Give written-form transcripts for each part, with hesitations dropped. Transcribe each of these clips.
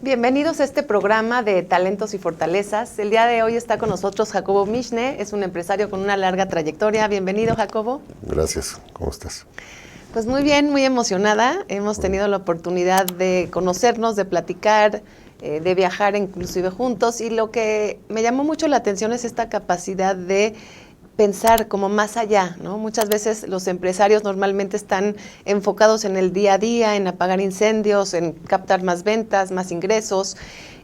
Bienvenidos a este programa de Talentos y Fortalezas. El día de hoy está con nosotros Jacobo Michne, es un empresario con una larga trayectoria. Bienvenido, Jacobo. Gracias, ¿cómo estás? Pues muy bien, muy emocionada. Hemos tenido la oportunidad de conocernos, de platicar, de viajar inclusive juntos, y lo que me llamó mucho la atención es esta capacidad de pensar como más allá, ¿no? Muchas veces los empresarios normalmente están enfocados en el día a día, en apagar incendios, en captar más ventas, más ingresos.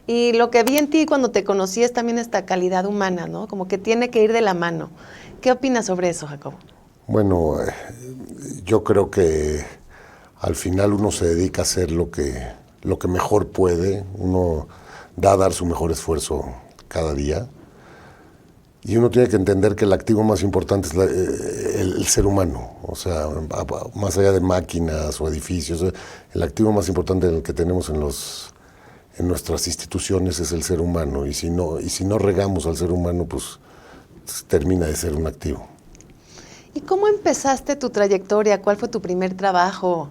Y lo que vi en ti cuando te conocí es también esta calidad humana, ¿no? Como que tiene que ir de la mano. ¿Qué opinas sobre eso, Jacobo? Bueno, yo creo que al final uno se dedica a hacer lo que mejor puede, uno da a dar su mejor esfuerzo cada día. Y uno tiene que entender que el activo más importante es el ser humano, o sea, más allá de máquinas o edificios, el activo más importante que tenemos en nuestras instituciones es el ser humano, y si no regamos al ser humano, pues termina de ser un activo. ¿Y cómo empezaste tu trayectoria? ¿Cuál fue tu primer trabajo?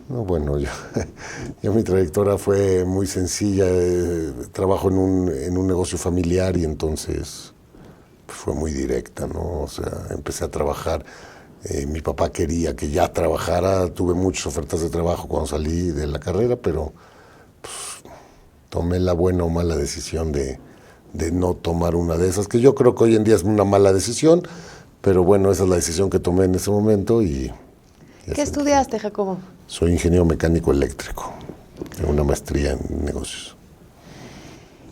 No, bueno, yo mi trayectoria fue muy sencilla, trabajo en un negocio familiar y entonces fue muy directa, ¿no? O sea, empecé a trabajar, mi papá quería que ya trabajara, tuve muchas ofertas de trabajo cuando salí de la carrera, pero pues, tomé la buena o mala decisión de no tomar una de esas, que yo creo que hoy en día es una mala decisión, pero bueno, esa es la decisión que tomé en ese momento. ¿Qué estudiaste, Jacobo? Soy ingeniero mecánico eléctrico, tengo una maestría en negocios.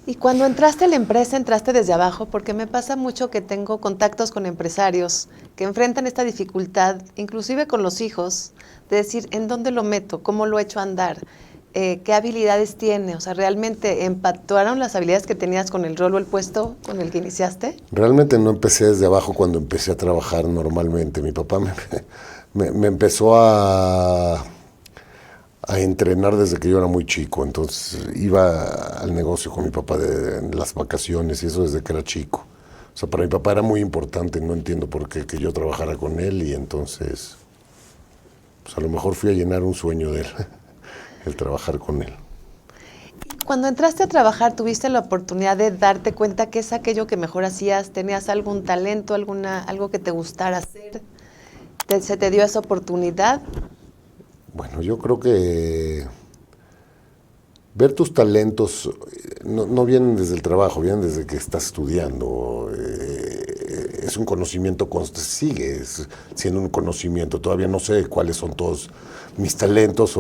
Y cuando entraste a la empresa, entraste desde abajo, porque me pasa mucho que tengo contactos con empresarios que enfrentan esta dificultad, inclusive con los hijos, de decir, ¿en dónde lo meto? ¿Cómo lo echo a andar? ¿Qué habilidades tiene? O sea, ¿realmente empataron las habilidades que tenías con el rol o el puesto con el que iniciaste? Realmente no empecé desde abajo cuando empecé a trabajar normalmente. Mi papá me empezó a entrenar desde que yo era muy chico, entonces iba al negocio con mi papá en las vacaciones y eso desde que era chico. O sea, para mi papá era muy importante, no entiendo por qué que yo trabajara con él, y entonces pues a lo mejor fui a llenar un sueño de él, el trabajar con él. Cuando entraste a trabajar, ¿tuviste la oportunidad de darte cuenta qué es aquello que mejor hacías? ¿Tenías algún talento, algo que te gustara hacer? ¿Se te dio esa oportunidad? Bueno, yo creo que ver tus talentos no vienen desde el trabajo, vienen desde que estás estudiando. Es un conocimiento constante, sigue siendo un conocimiento. Todavía no sé cuáles son todos mis talentos,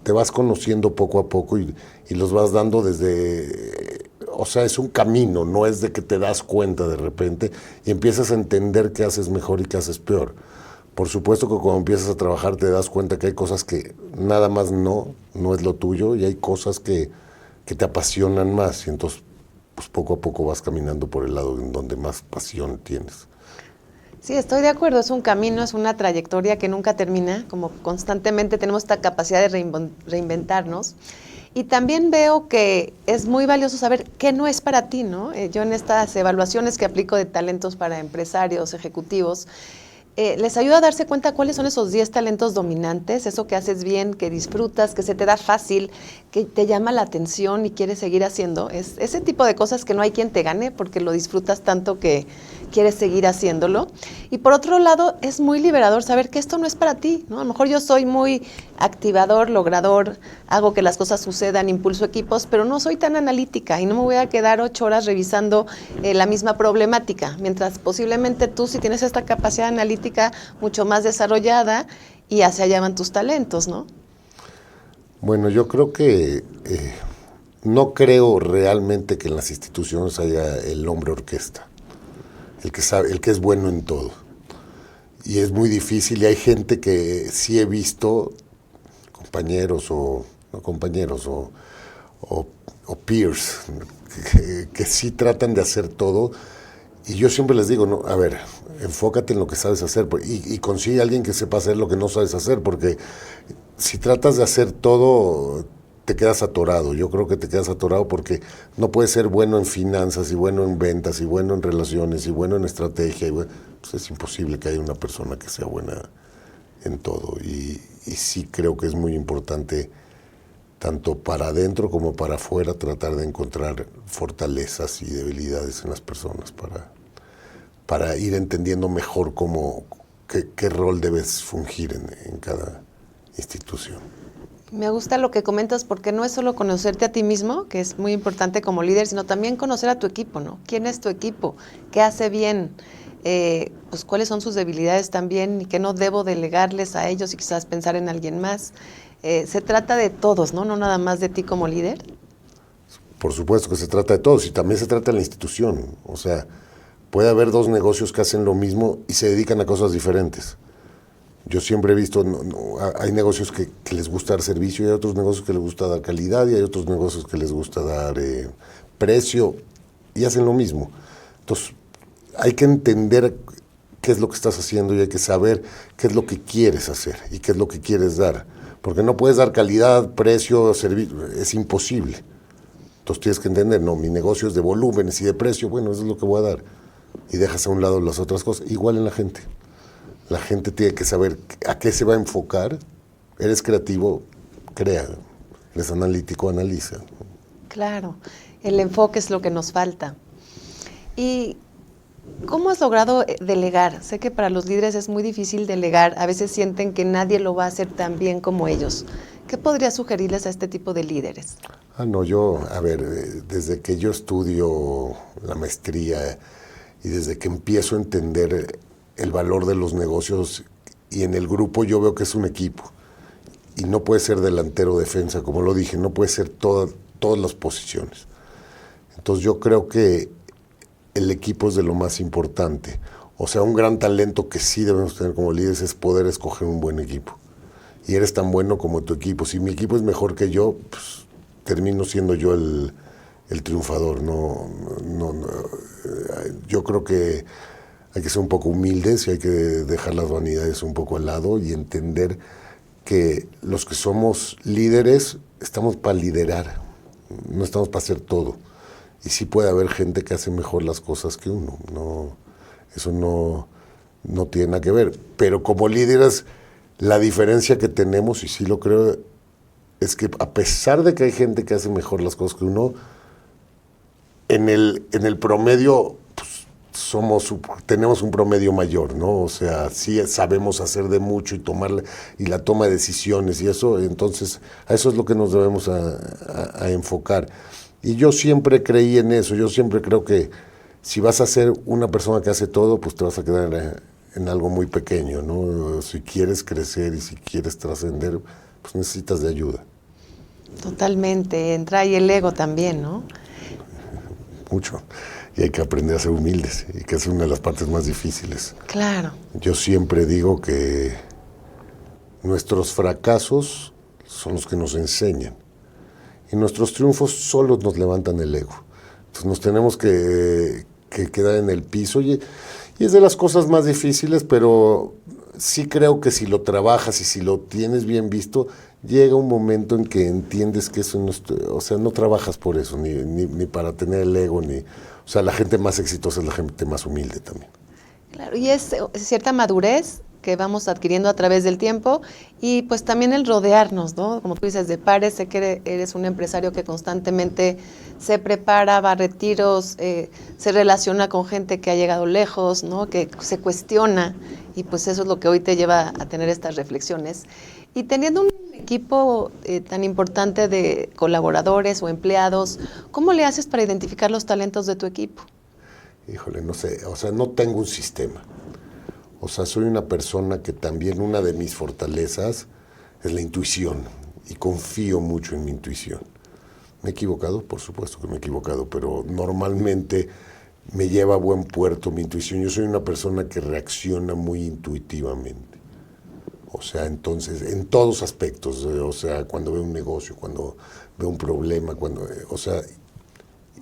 te vas conociendo poco a poco y los vas dando o sea, es un camino, no es de que te das cuenta de repente y empiezas a entender qué haces mejor y qué haces peor. Por supuesto que cuando empiezas a trabajar te das cuenta que hay cosas que nada más no es lo tuyo, y hay cosas que te apasionan más, y entonces pues poco a poco vas caminando por el lado en donde más pasión tienes. Sí, estoy de acuerdo, es un camino, es una trayectoria que nunca termina, como constantemente tenemos esta capacidad de reinventarnos. Y también veo que es muy valioso saber qué no es para ti, ¿no? Yo en estas evaluaciones que aplico de talentos para empresarios, ejecutivos, les ayuda a darse cuenta cuáles son esos 10 talentos dominantes, eso que haces bien, que disfrutas, que se te da fácil, que te llama la atención y quieres seguir haciendo. Es ese tipo de cosas que no hay quien te gane porque lo disfrutas tanto que quieres seguir haciéndolo. Y por otro lado, es muy liberador saber que esto no es para ti, ¿no? A lo mejor yo soy muy activador, logrador, hago que las cosas sucedan, impulso equipos, pero no soy tan analítica y no me voy a quedar 8 horas revisando la misma problemática, mientras posiblemente tú sí tienes esta capacidad analítica mucho más desarrollada y hacia allá van tus talentos, ¿no? Bueno, yo creo que no creo realmente que en las instituciones haya el hombre orquesta, el que sabe, el que es bueno en todo. Y es muy difícil, y hay gente que sí he visto, compañeros o no compañeros o peers, que sí tratan de hacer todo, y yo siempre les digo, no, a ver, enfócate en lo que sabes hacer y consigue a alguien que sepa hacer lo que no sabes hacer, porque si tratas de hacer todo, te quedas atorado. Yo creo que te quedas atorado porque no puedes ser bueno en finanzas y bueno en ventas y bueno en relaciones y bueno en estrategia. Pues es imposible que haya una persona que sea buena en todo. Y sí creo que es muy importante tanto para adentro como para afuera, tratar de encontrar fortalezas y debilidades en las personas para ir entendiendo mejor qué rol debes fungir en cada institución. Me gusta lo que comentas porque no es solo conocerte a ti mismo, que es muy importante como líder, sino también conocer a tu equipo, ¿no? ¿Quién es tu equipo? ¿Qué hace bien? Pues cuáles son sus debilidades también y qué no debo delegarles a ellos y quizás pensar en alguien más. Se trata de todos, ¿no? No nada más de ti como líder. Por supuesto que se trata de todos y también se trata de la institución. O sea, puede haber dos negocios que hacen lo mismo y se dedican a cosas diferentes. Yo siempre he visto, hay negocios que les gusta dar servicio y hay otros negocios que les gusta dar calidad y hay otros negocios que les gusta dar precio y hacen lo mismo. Entonces, hay que entender qué es lo que estás haciendo y hay que saber qué es lo que quieres hacer y qué es lo que quieres dar. Porque no puedes dar calidad, precio, servicio, es imposible. Entonces tienes que entender, no, mi negocio es de volúmenes y de precio, bueno, eso es lo que voy a dar. Y dejas a un lado las otras cosas. Igual en la gente. La gente tiene que saber a qué se va a enfocar. Eres creativo, crea. Eres analítico, analiza. Claro, el enfoque es lo que nos falta. ¿Y cómo has logrado delegar? Sé que para los líderes es muy difícil delegar. A veces sienten que nadie lo va a hacer tan bien como ellos. ¿Qué podrías sugerirles a este tipo de líderes? No, desde que yo estudio la maestría y desde que empiezo a entender el valor de los negocios y en el grupo yo veo que es un equipo y no puede ser delantero o defensa, como lo dije, no puede ser todas las posiciones. Entonces yo creo que el equipo es de lo más importante. O sea, un gran talento que sí debemos tener como líderes es poder escoger un buen equipo. Y eres tan bueno como tu equipo. Si mi equipo es mejor que yo, pues termino siendo yo el triunfador. Yo creo que hay que ser un poco humildes y hay que dejar las vanidades un poco al lado y entender que los que somos líderes estamos para liderar, no estamos para hacer todo. Y sí puede haber gente que hace mejor las cosas que uno. Eso no tiene nada que ver. Pero como líderes, la diferencia que tenemos, y sí lo creo, es que a pesar de que hay gente que hace mejor las cosas que uno, en el promedio tenemos un promedio mayor, ¿no? O sea, sí sabemos hacer de mucho y la toma de decisiones y eso, entonces a eso es lo que nos debemos a enfocar. Y yo siempre creí en eso, yo siempre creo que si vas a ser una persona que hace todo, pues te vas a quedar en algo muy pequeño, ¿no? Si quieres crecer y si quieres trascender, pues necesitas de ayuda. Totalmente, entra ahí el ego también, ¿no? Mucho. Y hay que aprender a ser humildes, y que es una de las partes más difíciles. Claro. Yo siempre digo que nuestros fracasos son los que nos enseñan. Y nuestros triunfos solos nos levantan el ego. Entonces nos tenemos que quedar en el piso. Y es de las cosas más difíciles, pero sí creo que si lo trabajas y si lo tienes bien visto, llega un momento en que entiendes que eso no trabajas por eso, ni para tener el ego, o sea, la gente más exitosa es la gente más humilde también. Claro, y es cierta madurez que vamos adquiriendo a través del tiempo y pues también el rodearnos, ¿no? Como tú dices, de pares, sé que eres un empresario que constantemente se prepara, va a retiros, se relaciona con gente que ha llegado lejos, ¿no? Que se cuestiona y pues eso es lo que hoy te lleva a tener estas reflexiones. Y teniendo un equipo tan importante de colaboradores o empleados, ¿cómo le haces para identificar los talentos de tu equipo? Híjole, no sé, o sea, no tengo un sistema. O sea, soy una persona que también una de mis fortalezas es la intuición y confío mucho en mi intuición. ¿Me he equivocado? Por supuesto que me he equivocado, pero normalmente me lleva a buen puerto mi intuición. Yo soy una persona que reacciona muy intuitivamente. O sea, entonces, en todos aspectos, o sea, cuando veo un negocio, cuando veo un problema,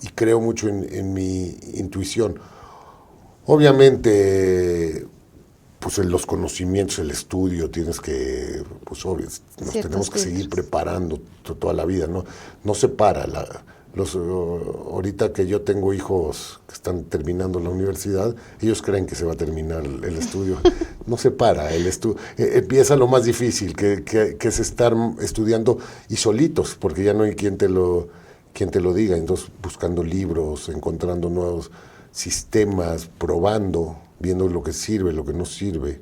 y creo mucho en mi intuición. Obviamente, pues en los conocimientos, el estudio, nos tenemos que seguir preparando toda la vida, ¿no? No se para, Ahorita que yo tengo hijos que están terminando la universidad, ellos creen que se va a terminar el estudio. No se para el estudio. Empieza lo más difícil, que es estar estudiando y solitos, porque ya no hay quien te lo diga. Entonces, buscando libros, encontrando nuevos sistemas, probando, viendo lo que sirve, lo que no sirve.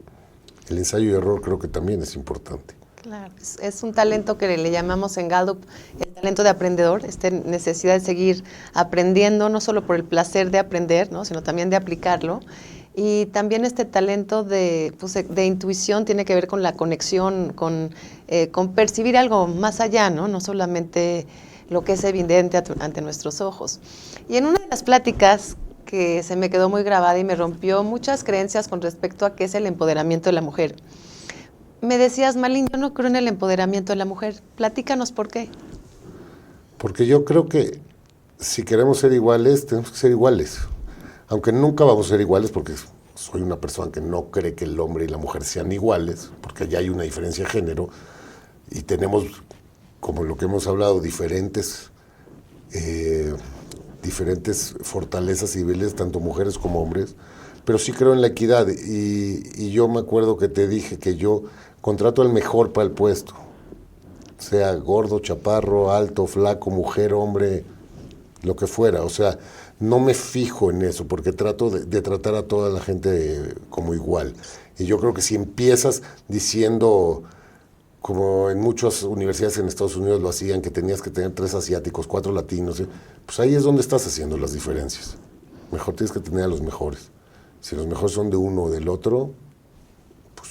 El ensayo y error creo que también es importante. Claro, es un talento que le llamamos en Gallup el talento de aprendedor, esta necesidad de seguir aprendiendo, no solo por el placer de aprender, ¿no?, sino también de aplicarlo. Y también este talento de intuición tiene que ver con la conexión, con percibir algo más allá, ¿no? No solamente lo que es evidente ante nuestros ojos. Y en una de las pláticas que se me quedó muy grabada y me rompió muchas creencias con respecto a qué es el empoderamiento de la mujer, me decías, Malin, yo no creo en el empoderamiento de la mujer. Platícanos por qué. Porque yo creo que si queremos ser iguales, tenemos que ser iguales. Aunque nunca vamos a ser iguales, porque soy una persona que no cree que el hombre y la mujer sean iguales, porque ya hay una diferencia de género, y tenemos, como lo que hemos hablado, diferentes fortalezas y niveles, tanto mujeres como hombres, pero sí creo en la equidad. Y yo me acuerdo que te dije que yo contrato al mejor para el puesto, sea gordo, chaparro, alto, flaco, mujer, hombre, lo que fuera. O sea, no me fijo en eso, porque trato de tratar a toda la gente como igual. Y yo creo que si empiezas diciendo, como en muchas universidades en Estados Unidos lo hacían, que tenías que tener 3 asiáticos, 4 latinos, pues ahí es donde estás haciendo las diferencias. Mejor tienes que tener a los mejores. Si los mejores son de uno o del otro, pues...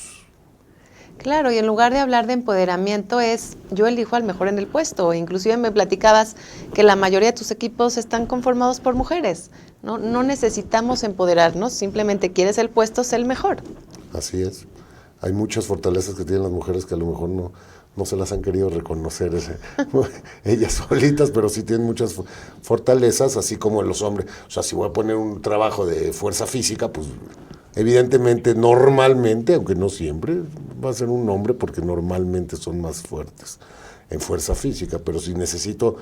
Claro, y en lugar de hablar de empoderamiento es, yo elijo al mejor en el puesto. Inclusive me platicabas que la mayoría de tus equipos están conformados por mujeres. No necesitamos empoderarnos, simplemente quieres el puesto, sé el mejor. Así es. Hay muchas fortalezas que tienen las mujeres que a lo mejor no se las han querido reconocer ellas solitas, pero sí tienen muchas fortalezas, así como los hombres. O sea, si voy a poner un trabajo de fuerza física, pues evidentemente, normalmente, aunque no siempre, va a ser un hombre porque normalmente son más fuertes en fuerza física, pero si necesito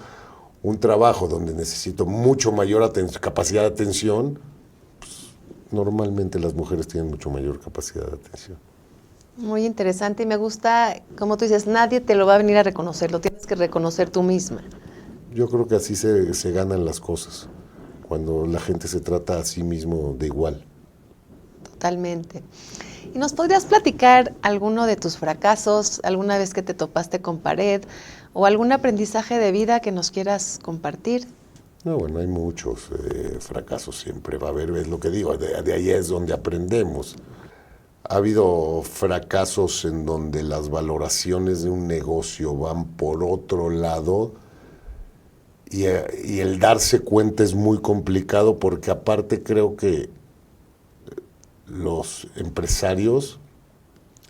un trabajo donde necesito mucho mayor capacidad de atención, pues, normalmente las mujeres tienen mucho mayor capacidad de atención. Muy interesante y me gusta, como tú dices, nadie te lo va a venir a reconocer, lo tienes que reconocer tú misma. Yo creo que así se ganan las cosas, cuando la gente se trata a sí mismo de igual. Totalmente. ¿Y nos podrías platicar alguno de tus fracasos, alguna vez que te topaste con pared o algún aprendizaje de vida que nos quieras compartir? No, bueno, hay muchos fracasos, siempre va a haber, es lo que digo, de ahí es donde aprendemos. Ha habido fracasos en donde las valoraciones de un negocio van por otro lado y el darse cuenta es muy complicado, porque aparte creo que los empresarios,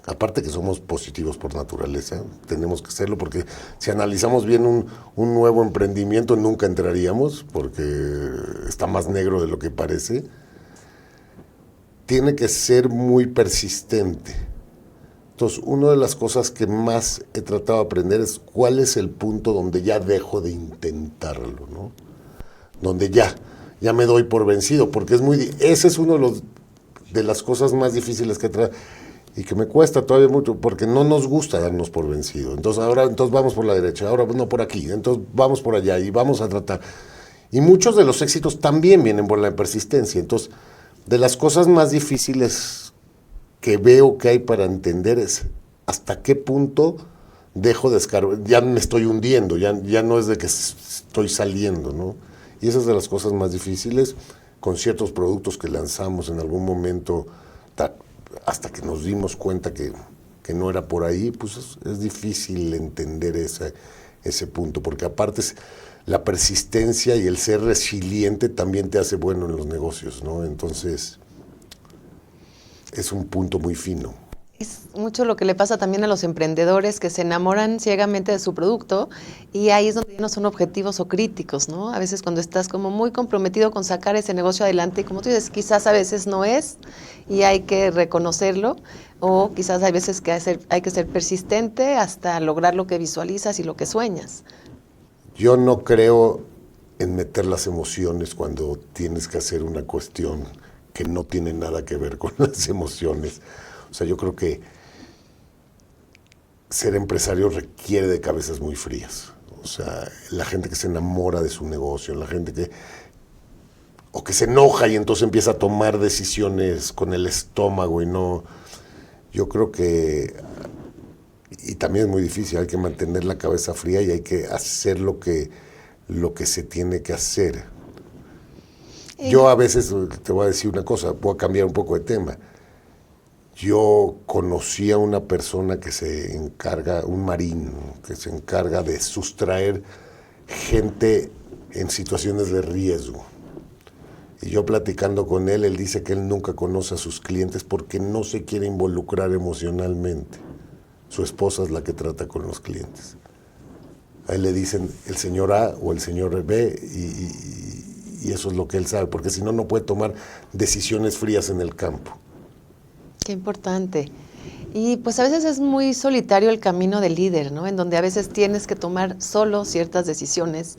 aparte que somos positivos por naturaleza, tenemos que serlo, porque si analizamos bien un nuevo emprendimiento nunca entraríamos, porque está más negro de lo que parece. Tiene que ser muy persistente. Entonces, una de las cosas que más he tratado de aprender es cuál es el punto donde ya dejo de intentarlo, ¿no? Donde ya me doy por vencido, porque ese es uno de las cosas más difíciles que y que me cuesta todavía mucho, porque no nos gusta darnos por vencido. Entonces vamos por la derecha, ahora no por aquí, entonces vamos por allá y vamos a tratar. Y muchos de los éxitos también vienen por la persistencia. Entonces, de las cosas más difíciles que veo que hay para entender es hasta qué punto dejo de escarbar, ya me estoy hundiendo, ya no es de que estoy saliendo, ¿no? Y esas de las cosas más difíciles, con ciertos productos que lanzamos en algún momento, hasta que nos dimos cuenta que no era por ahí, pues es difícil entender ese punto, porque aparte la persistencia y el ser resiliente también te hace bueno en los negocios, ¿no? Entonces, es un punto muy fino. Es mucho lo que le pasa también a los emprendedores que se enamoran ciegamente de su producto y ahí es donde no son objetivos o críticos, ¿no? A veces cuando estás como muy comprometido con sacar ese negocio adelante y como tú dices, quizás a veces no es y hay que reconocerlo, o quizás hay veces que hay que ser persistente hasta lograr lo que visualizas y lo que sueñas. Yo no creo en meter las emociones cuando tienes que hacer una cuestión que no tiene nada que ver con las emociones. O sea, yo creo que ser empresario requiere de cabezas muy frías. O sea, la gente que se enamora de su negocio, la gente que se enoja y entonces empieza a tomar decisiones con el estómago y no... Yo creo que... Y también es muy difícil, hay que mantener la cabeza fría y hay que hacer lo que se tiene que hacer. Yo a veces, te voy a decir una cosa, voy a cambiar un poco de tema. Yo conocí a una persona que se encarga, un marino, que se encarga de sustraer gente en situaciones de riesgo. Y yo platicando con él, él dice que él nunca conoce a sus clientes porque no se quiere involucrar emocionalmente. Su esposa es la que trata con los clientes. A él le dicen el señor A o el señor B y eso es lo que él sabe, porque si no, no puede tomar decisiones frías en el campo. Qué importante. Y pues a veces es muy solitario el camino del líder, ¿no? En donde a veces tienes que tomar solo ciertas decisiones.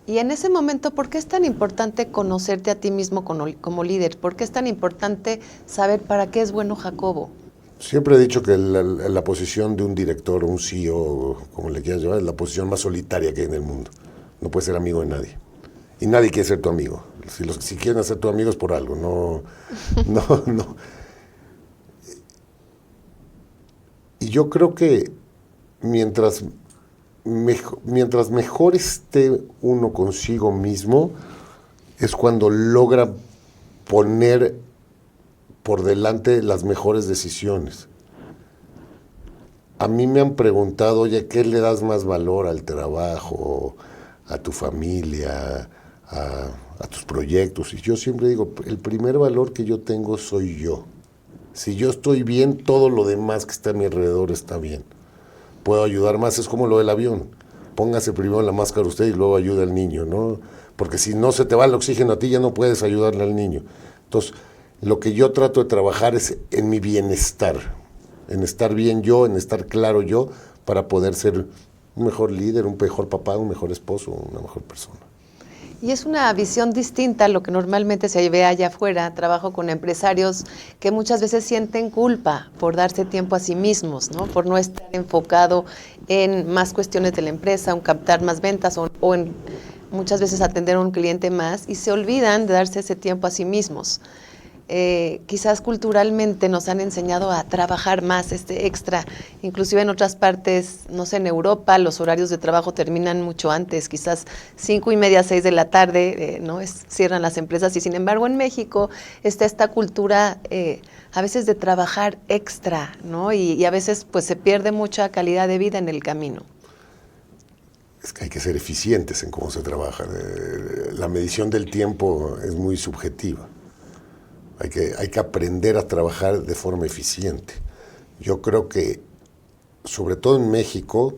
Y en ese momento, ¿por qué es tan importante conocerte a ti mismo como líder? ¿Por qué es tan importante saber para qué es bueno Jacobo? Siempre he dicho que la posición de un director, un CEO, como le quieras llamar, es la posición más solitaria que hay en el mundo. No puedes ser amigo de nadie. Y nadie quiere ser tu amigo. Si quieren ser tu amigo es por algo, no. Y yo creo que mientras mejor esté uno consigo mismo, es cuando logra poner por delante las mejores decisiones. A mí me han preguntado, oye, ¿qué le das más valor al trabajo, a tu familia, a tus proyectos? Y yo siempre digo, el primer valor que yo tengo soy yo. Si yo estoy bien, todo lo demás que está a mi alrededor está bien. Puedo ayudar más, es como lo del avión. Póngase primero la máscara usted y luego ayuda al niño, ¿no? Porque si no se te va el oxígeno a ti, ya no puedes ayudarle al niño. Entonces, lo que yo trato de trabajar es en mi bienestar, en estar bien yo, en estar claro yo, para poder ser un mejor líder, un mejor papá, un mejor esposo, una mejor persona. Y es una visión distinta a lo que normalmente se ve allá afuera. Trabajo con empresarios que muchas veces sienten culpa por darse tiempo a sí mismos, ¿no? Por no estar enfocado en más cuestiones de la empresa, en captar más ventas o en muchas veces atender a un cliente más y se olvidan de darse ese tiempo a sí mismos. Quizás culturalmente nos han enseñado a trabajar más este extra, inclusive en otras partes, no sé, en Europa los horarios de trabajo terminan mucho antes, quizás 5:30, 6 de la tarde, cierran las empresas y sin embargo en México está esta cultura a veces de trabajar extra, ¿no? Y a veces pues se pierde mucha calidad de vida en el camino. Es que hay que ser eficientes en cómo se trabaja. La medición del tiempo es muy subjetiva. Hay que aprender a trabajar de forma eficiente. Yo creo que, sobre todo en México,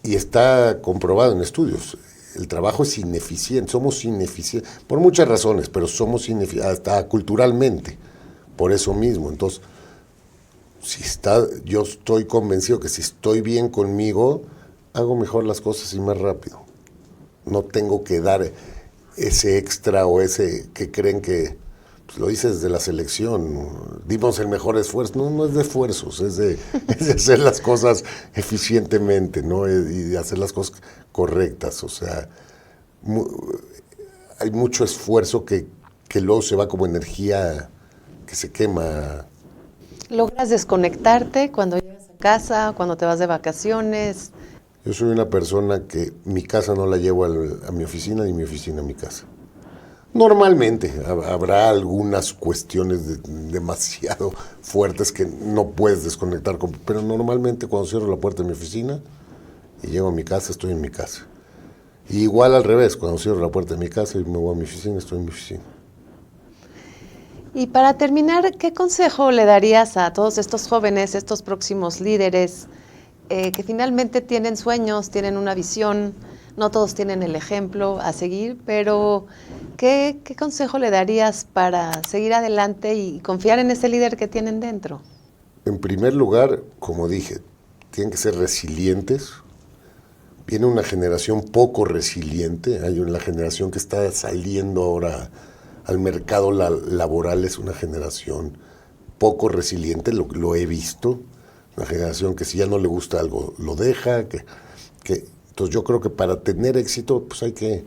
y está comprobado en estudios, el trabajo es ineficiente, somos ineficientes, por muchas razones, pero somos ineficientes, hasta culturalmente, por eso mismo. Entonces, yo estoy convencido que si estoy bien conmigo, hago mejor las cosas y más rápido. No tengo que dar ese extra o ese que creen que... Pues lo dices desde la selección, dimos el mejor esfuerzo. No es de esfuerzos, es de hacer las cosas eficientemente, ¿no? Y de hacer las cosas correctas. O sea, hay mucho esfuerzo que luego se va como energía que se quema. ¿Logras desconectarte cuando llegas a casa, cuando te vas de vacaciones? Yo soy una persona que mi casa no la llevo a mi oficina ni mi oficina a mi casa. Normalmente habrá algunas cuestiones demasiado fuertes que no puedes desconectar, pero normalmente cuando cierro la puerta de mi oficina y llego a mi casa, estoy en mi casa. Y igual al revés, cuando cierro la puerta de mi casa y me voy a mi oficina, estoy en mi oficina. Y para terminar, ¿qué consejo le darías a todos estos jóvenes, estos próximos líderes que finalmente tienen sueños, tienen una visión? No todos tienen el ejemplo a seguir, pero ¿qué consejo le darías para seguir adelante y confiar en ese líder que tienen dentro? En primer lugar, como dije, tienen que ser resilientes, viene una generación poco resiliente, hay una generación que está saliendo ahora al mercado laboral, es una generación poco resiliente, lo he visto, una generación que si ya no le gusta algo lo deja, entonces yo creo que para tener éxito pues hay que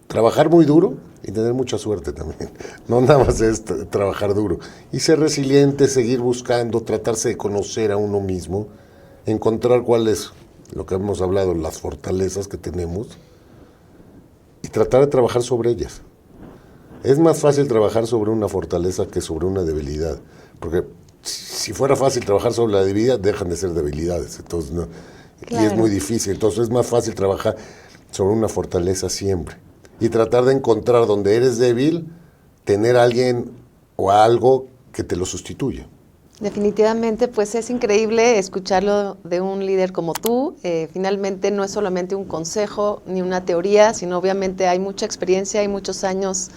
trabajar muy duro y tener mucha suerte también. No nada más es trabajar duro. Y ser resiliente, seguir buscando, tratarse de conocer a uno mismo, encontrar cuál es lo que hemos hablado, las fortalezas que tenemos y tratar de trabajar sobre ellas. Es más fácil trabajar sobre una fortaleza que sobre una debilidad, porque si fuera fácil trabajar sobre la debilidad, dejan de ser debilidades. Entonces, no, Claro. y es muy difícil. Entonces es más fácil trabajar sobre una fortaleza siempre y tratar de encontrar donde eres débil, tener a alguien o algo que te lo sustituya. Definitivamente, pues es increíble escucharlo de un líder como tú. Finalmente no es solamente un consejo ni una teoría, sino obviamente hay mucha experiencia, hay muchos años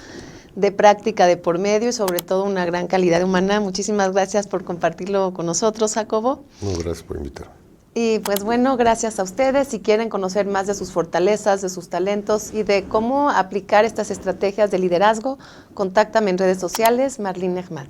de práctica de por medio y sobre todo una gran calidad humana. Muchísimas gracias por compartirlo con nosotros, Jacobo. No, gracias por invitarme. Y pues bueno, gracias a ustedes. Si quieren conocer más de sus fortalezas, de sus talentos y de cómo aplicar estas estrategias de liderazgo, contáctame en redes sociales, Marlene Ahmad.